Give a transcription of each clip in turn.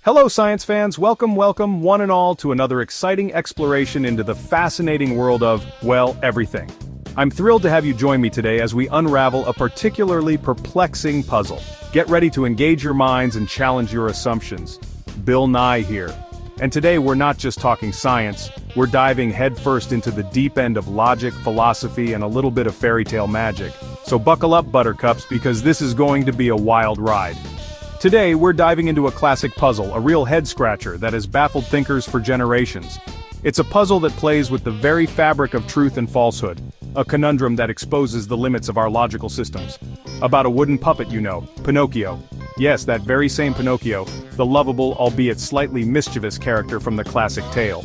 Hello science fans, welcome one and all to another exciting exploration into the fascinating world of, well, everything. I'm thrilled to have you join me today as we unravel a particularly perplexing puzzle. Get ready to engage your minds and challenge your assumptions. Bill Nye here. And today we're not just talking science, we're diving headfirst into the deep end of logic, philosophy, and a little bit of fairy tale magic. So buckle up, buttercups, because this is going to be a wild ride. Today we're diving into a classic puzzle, a real head-scratcher that has baffled thinkers for generations. It's a puzzle that plays with the very fabric of truth and falsehood, a conundrum that exposes the limits of our logical systems. About a wooden puppet you know, Pinocchio. Yes, that very same Pinocchio, the lovable albeit slightly mischievous character from the classic tale.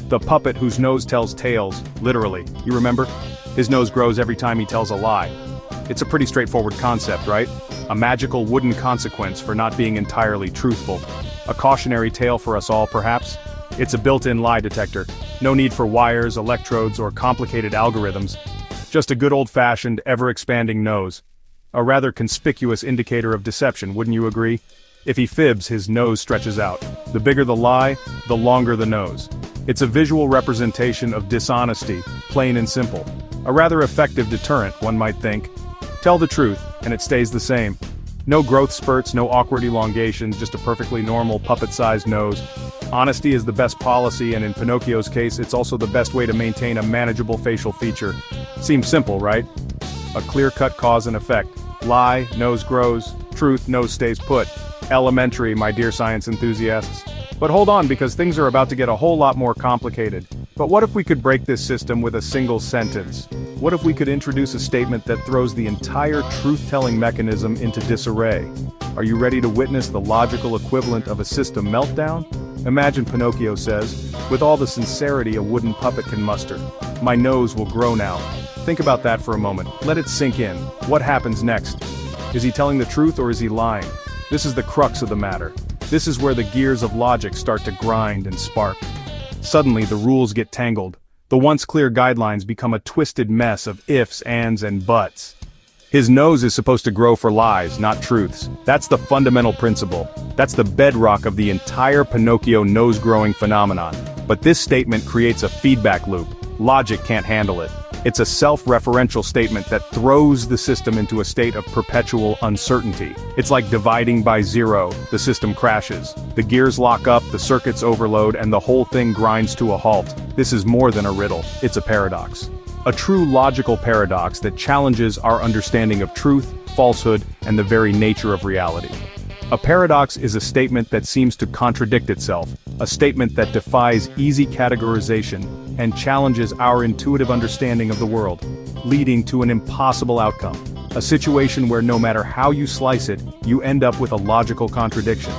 The puppet whose nose tells tales, literally, you remember? His nose grows every time he tells a lie. It's a pretty straightforward concept, right? A magical wooden consequence for not being entirely truthful. A cautionary tale for us all, perhaps? It's a built-in lie detector. No need for wires, electrodes, or complicated algorithms. Just a good old-fashioned, ever-expanding nose. A rather conspicuous indicator of deception, wouldn't you agree? If he fibs, his nose stretches out. The bigger the lie, the longer the nose. It's a visual representation of dishonesty, plain and simple. A rather effective deterrent, one might think. Tell the truth, and it stays the same. No growth spurts, no awkward elongations, just a perfectly normal puppet-sized nose. Honesty is the best policy, and in Pinocchio's case, it's also the best way to maintain a manageable facial feature. Seems simple, right? A clear-cut cause and effect. Lie, nose grows. Truth, nose stays put. Elementary, my dear science enthusiasts. But hold on, because things are about to get a whole lot more complicated. But what if we could break this system with a single sentence? What if we could introduce a statement that throws the entire truth-telling mechanism into disarray? Are you ready to witness the logical equivalent of a system meltdown? Imagine Pinocchio says, with all the sincerity a wooden puppet can muster, "My nose will grow now." Think about that for a moment. Let it sink in. What happens next? Is he telling the truth or is he lying? This is the crux of the matter. This is where the gears of logic start to grind and spark. Suddenly the rules get tangled. The once clear guidelines become a twisted mess of ifs, ands, and buts. His nose is supposed to grow for lies, not truths. That's the fundamental principle. That's the bedrock of the entire Pinocchio nose-growing phenomenon. But this statement creates a feedback loop. Logic can't handle it. It's a self-referential statement that throws the system into a state of perpetual uncertainty. It's like dividing by zero. The system crashes. The gears lock up, the circuits overload, and the whole thing grinds to a halt. This is more than a riddle. It's a paradox. A true logical paradox that challenges our understanding of truth, falsehood, and the very nature of reality. A paradox is a statement that seems to contradict itself, a statement that defies easy categorization and challenges our intuitive understanding of the world, leading to an impossible outcome, a situation where no matter how you slice it, you end up with a logical contradiction.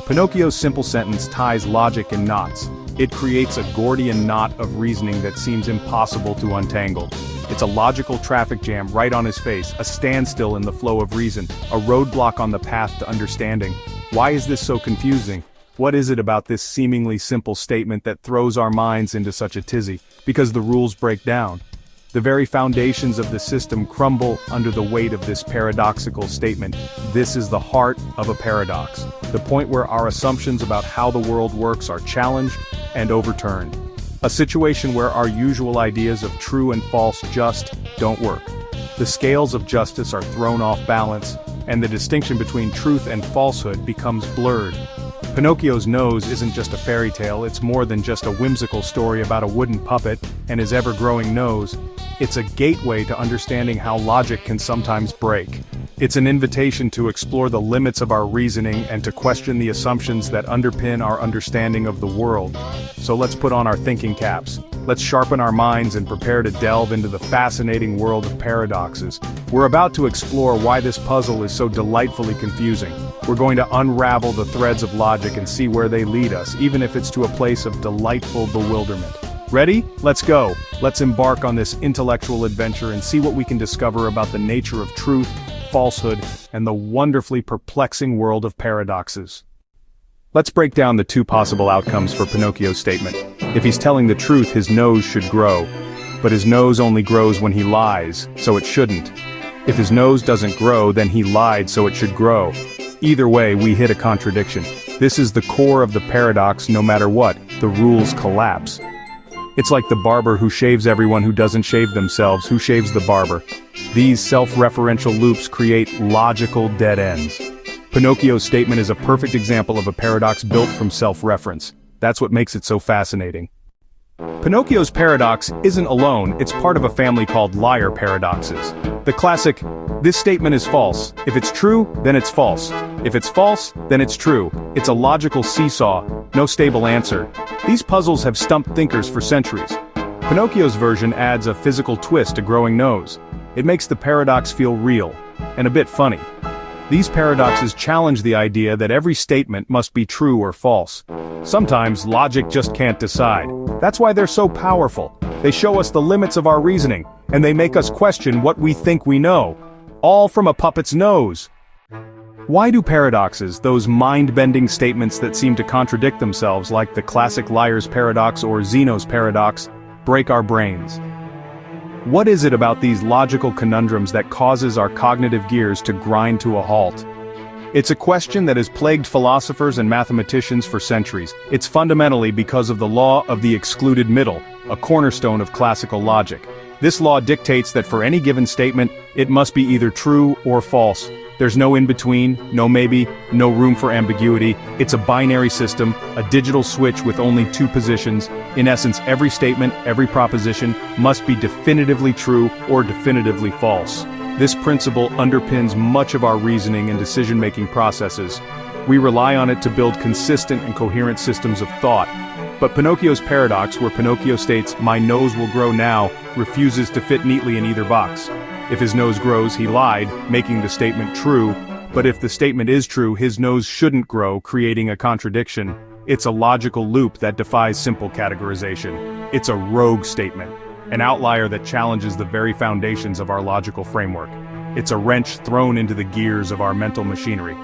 Pinocchio's simple sentence ties logic in knots. It creates a Gordian knot of reasoning that seems impossible to untangle. It's a logical traffic jam right on his face, a standstill in the flow of reason, a roadblock on the path to understanding. Why is this so confusing? What is it about this seemingly simple statement that throws our minds into such a tizzy? Because the rules break down. The very foundations of the system crumble under the weight of this paradoxical statement. This is the heart of a paradox, the point where our assumptions about how the world works are challenged and overturned. A situation where our usual ideas of true and false just don't work. The scales of justice are thrown off balance, and the distinction between truth and falsehood becomes blurred. Pinocchio's nose isn't just a fairy tale, it's more than just a whimsical story about a wooden puppet and his ever-growing nose. It's a gateway to understanding how logic can sometimes break. It's an invitation to explore the limits of our reasoning and to question the assumptions that underpin our understanding of the world. So let's put on our thinking caps. Let's sharpen our minds and prepare to delve into the fascinating world of paradoxes. We're about to explore why this puzzle is so delightfully confusing. We're going to unravel the threads of logic and see where they lead us, even if it's to a place of delightful bewilderment. Ready? Let's go. Let's embark on this intellectual adventure and see what we can discover about the nature of truth, falsehood, and the wonderfully perplexing world of paradoxes. Let's break down the two possible outcomes for Pinocchio's statement. If he's telling the truth, his nose should grow. But his nose only grows when he lies, so it shouldn't. If his nose doesn't grow, then he lied, so it should grow. Either way, we hit a contradiction. This is the core of the paradox. No matter what, the rules collapse. It's like the barber who shaves everyone who doesn't shave themselves, who shaves the barber. These self-referential loops create logical dead ends. Pinocchio's statement is a perfect example of a paradox built from self-reference. That's what makes it so fascinating. Pinocchio's paradox isn't alone, it's part of a family called liar paradoxes. The classic, this statement is false. If it's true, then it's false. If it's false, then it's true. It's a logical seesaw, no stable answer. These puzzles have stumped thinkers for centuries. Pinocchio's version adds a physical twist, a growing nose. It makes the paradox feel real, and a bit funny. These paradoxes challenge the idea that every statement must be true or false. Sometimes logic just can't decide. That's why they're so powerful. They show us the limits of our reasoning, and they make us question what we think we know. All from a puppet's nose. Why do paradoxes, those mind-bending statements that seem to contradict themselves like the classic liar's paradox or Zeno's paradox, break our brains? What is it about these logical conundrums that causes our cognitive gears to grind to a halt? It's a question that has plagued philosophers and mathematicians for centuries. It's fundamentally because of the law of the excluded middle, a cornerstone of classical logic. This law dictates that for any given statement, it must be either true or false. There's no in-between, no maybe, no room for ambiguity. It's a binary system, a digital switch with only two positions. In essence, every statement, every proposition, must be definitively true or definitively false. This principle underpins much of our reasoning and decision-making processes. We rely on it to build consistent and coherent systems of thought. But Pinocchio's paradox, where Pinocchio states, "My nose will grow now," refuses to fit neatly in either box. If his nose grows, he lied, making the statement true. But if the statement is true, his nose shouldn't grow, creating a contradiction. It's a logical loop that defies simple categorization. It's a rogue statement, an outlier that challenges the very foundations of our logical framework. It's a wrench thrown into the gears of our mental machinery.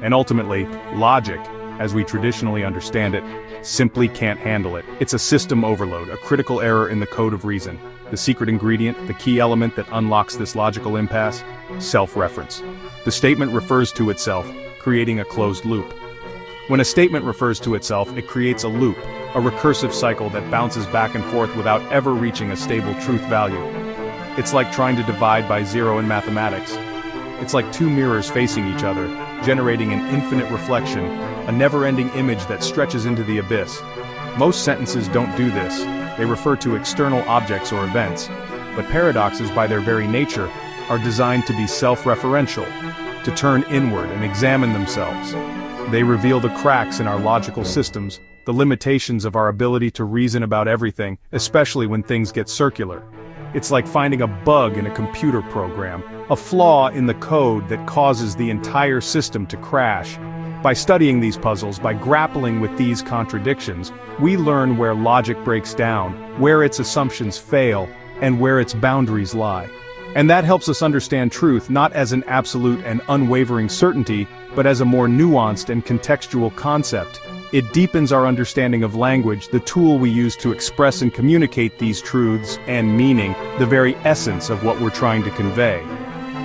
And ultimately, logic, as we traditionally understand it, simply can't handle it. It's a system overload, a critical error in the code of reason. The secret ingredient, the key element that unlocks this logical impasse? Self-reference. The statement refers to itself, creating a closed loop. When a statement refers to itself, it creates a loop, a recursive cycle that bounces back and forth without ever reaching a stable truth value. It's like trying to divide by zero in mathematics. It's like two mirrors facing each other, generating an infinite reflection, a never-ending image that stretches into the abyss. Most sentences don't do this. They refer to external objects or events. But paradoxes, by their very nature, are designed to be self-referential, to turn inward and examine themselves. They reveal the cracks in our logical systems, the limitations of our ability to reason about everything, especially when things get circular. It's like finding a bug in a computer program, a flaw in the code that causes the entire system to crash. By studying these puzzles, by grappling with these contradictions, we learn where logic breaks down, where its assumptions fail, and where its boundaries lie. And that helps us understand truth not as an absolute and unwavering certainty, but as a more nuanced and contextual concept. It deepens our understanding of language, the tool we use to express and communicate these truths and meaning, the very essence of what we're trying to convey.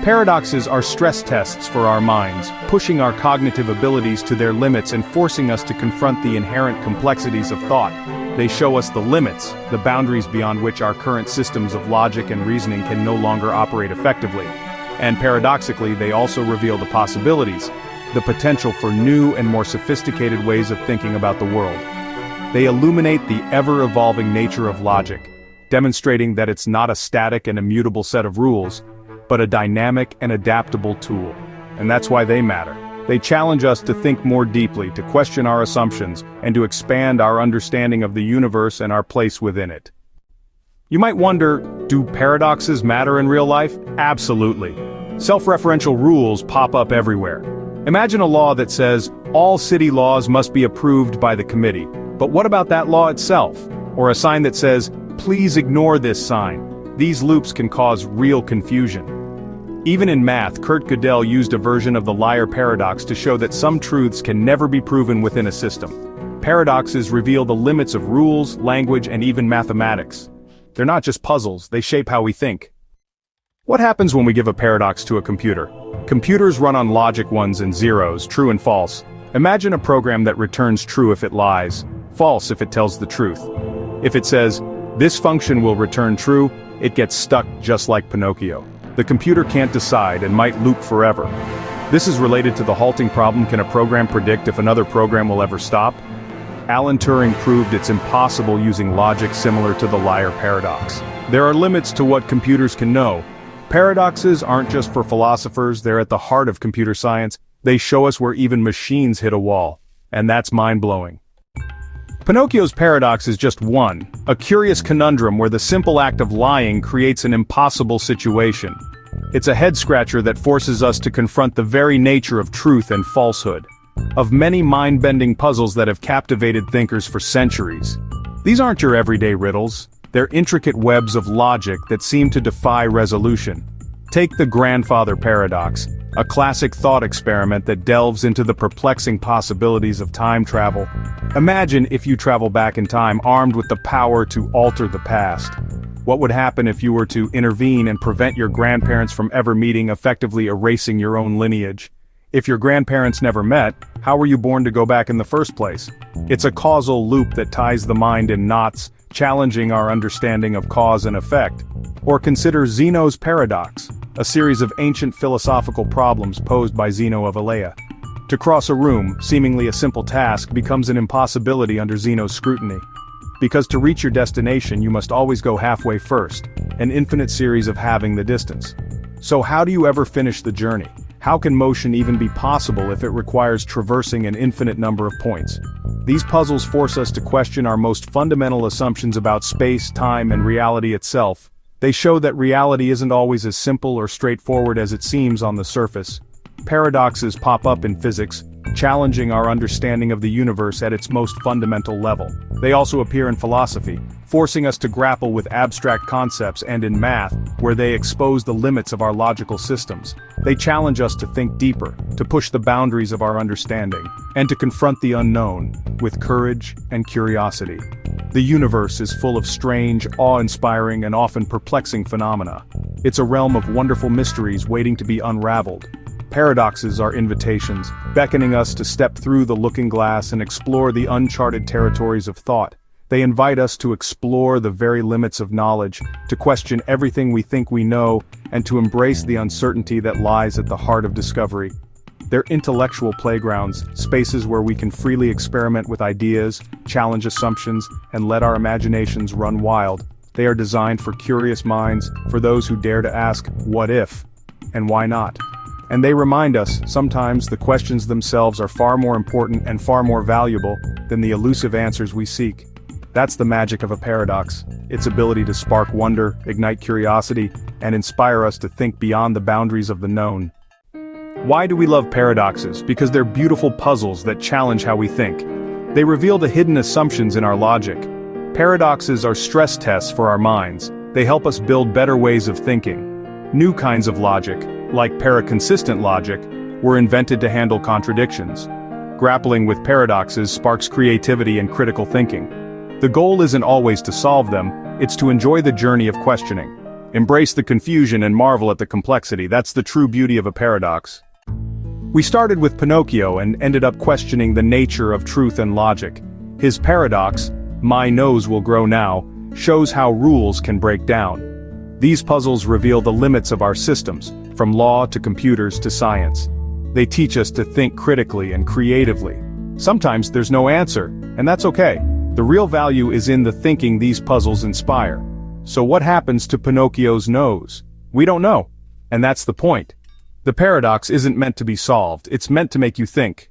Paradoxes are stress tests for our minds, pushing our cognitive abilities to their limits and forcing us to confront the inherent complexities of thought. They show us the limits, the boundaries beyond which our current systems of logic and reasoning can no longer operate effectively. And paradoxically, they also reveal the possibilities, the potential for new and more sophisticated ways of thinking about the world. They illuminate the ever-evolving nature of logic, demonstrating that it's not a static and immutable set of rules, but a dynamic and adaptable tool. And that's why they matter. They challenge us to think more deeply, to question our assumptions, and to expand our understanding of the universe and our place within it. You might wonder, do paradoxes matter in real life? Absolutely. Self-referential rules pop up everywhere. Imagine a law that says, all city laws must be approved by the committee. But what about that law itself? Or a sign that says, please ignore this sign. These loops can cause real confusion. Even in math, Kurt Gödel used a version of the liar paradox to show that some truths can never be proven within a system. Paradoxes reveal the limits of rules, language, and even mathematics. They're not just puzzles, they shape how we think. What happens when we give a paradox to a computer? Computers run on logic ones and zeros, true and false. Imagine a program that returns true if it lies, false if it tells the truth. If it says, "This function will return true," it gets stuck just like Pinocchio. The computer can't decide and might loop forever. This is related to the halting problem. Can a program predict if another program will ever stop? Alan Turing proved it's impossible using logic similar to the liar paradox. There are limits to what computers can know. Paradoxes aren't just for philosophers, they're at the heart of computer science. They show us where even machines hit a wall. And that's mind-blowing. Pinocchio's paradox is just one, a curious conundrum where the simple act of lying creates an impossible situation. It's a head-scratcher that forces us to confront the very nature of truth and falsehood. Of many mind-bending puzzles that have captivated thinkers for centuries. These aren't your everyday riddles, they're intricate webs of logic that seem to defy resolution. Take the grandfather paradox, a classic thought experiment that delves into the perplexing possibilities of time travel. Imagine if you travel back in time armed with the power to alter the past. What would happen if you were to intervene and prevent your grandparents from ever meeting, effectively erasing your own lineage? If your grandparents never met, how were you born to go back in the first place? It's a causal loop that ties the mind in knots, challenging our understanding of cause and effect. Or consider Zeno's paradox, a series of ancient philosophical problems posed by Zeno of Elea. To cross a room, seemingly a simple task, becomes an impossibility under Zeno's scrutiny. Because to reach your destination you must always go halfway first, an infinite series of halving the distance. So how do you ever finish the journey? How can motion even be possible if it requires traversing an infinite number of points? These puzzles force us to question our most fundamental assumptions about space, time, and reality itself. They show that reality isn't always as simple or straightforward as it seems on the surface. Paradoxes pop up in physics, challenging our understanding of the universe at its most fundamental level. They also appear in philosophy, forcing us to grapple with abstract concepts, and in math, where they expose the limits of our logical systems. They challenge us to think deeper, to push the boundaries of our understanding, and to confront the unknown, with courage and curiosity. The universe is full of strange, awe-inspiring, and often perplexing phenomena. It's a realm of wonderful mysteries waiting to be unraveled. Paradoxes are invitations, beckoning us to step through the looking glass and explore the uncharted territories of thought. They invite us to explore the very limits of knowledge, to question everything we think we know, and to embrace the uncertainty that lies at the heart of discovery. They're intellectual playgrounds, spaces where we can freely experiment with ideas, challenge assumptions, and let our imaginations run wild. They are designed for curious minds, for those who dare to ask, what if? And why not? And they remind us, sometimes the questions themselves are far more important and far more valuable than the elusive answers we seek. That's the magic of a paradox, its ability to spark wonder, ignite curiosity, and inspire us to think beyond the boundaries of the known. Why do we love paradoxes? Because they're beautiful puzzles that challenge how we think. They reveal the hidden assumptions in our logic. Paradoxes are stress tests for our minds. They help us build better ways of thinking. New kinds of logic, like paraconsistent logic, were invented to handle contradictions. Grappling with paradoxes sparks creativity and critical thinking. The goal isn't always to solve them, it's to enjoy the journey of questioning. Embrace the confusion and marvel at the complexity. That's the true beauty of a paradox. We started with Pinocchio and ended up questioning the nature of truth and logic. His paradox, "My nose will grow now," shows how rules can break down. These puzzles reveal the limits of our systems, from law to computers to science. They teach us to think critically and creatively. Sometimes there's no answer, and that's okay. The real value is in the thinking these puzzles inspire. So what happens to Pinocchio's nose? We don't know. And that's the point. The paradox isn't meant to be solved, it's meant to make you think.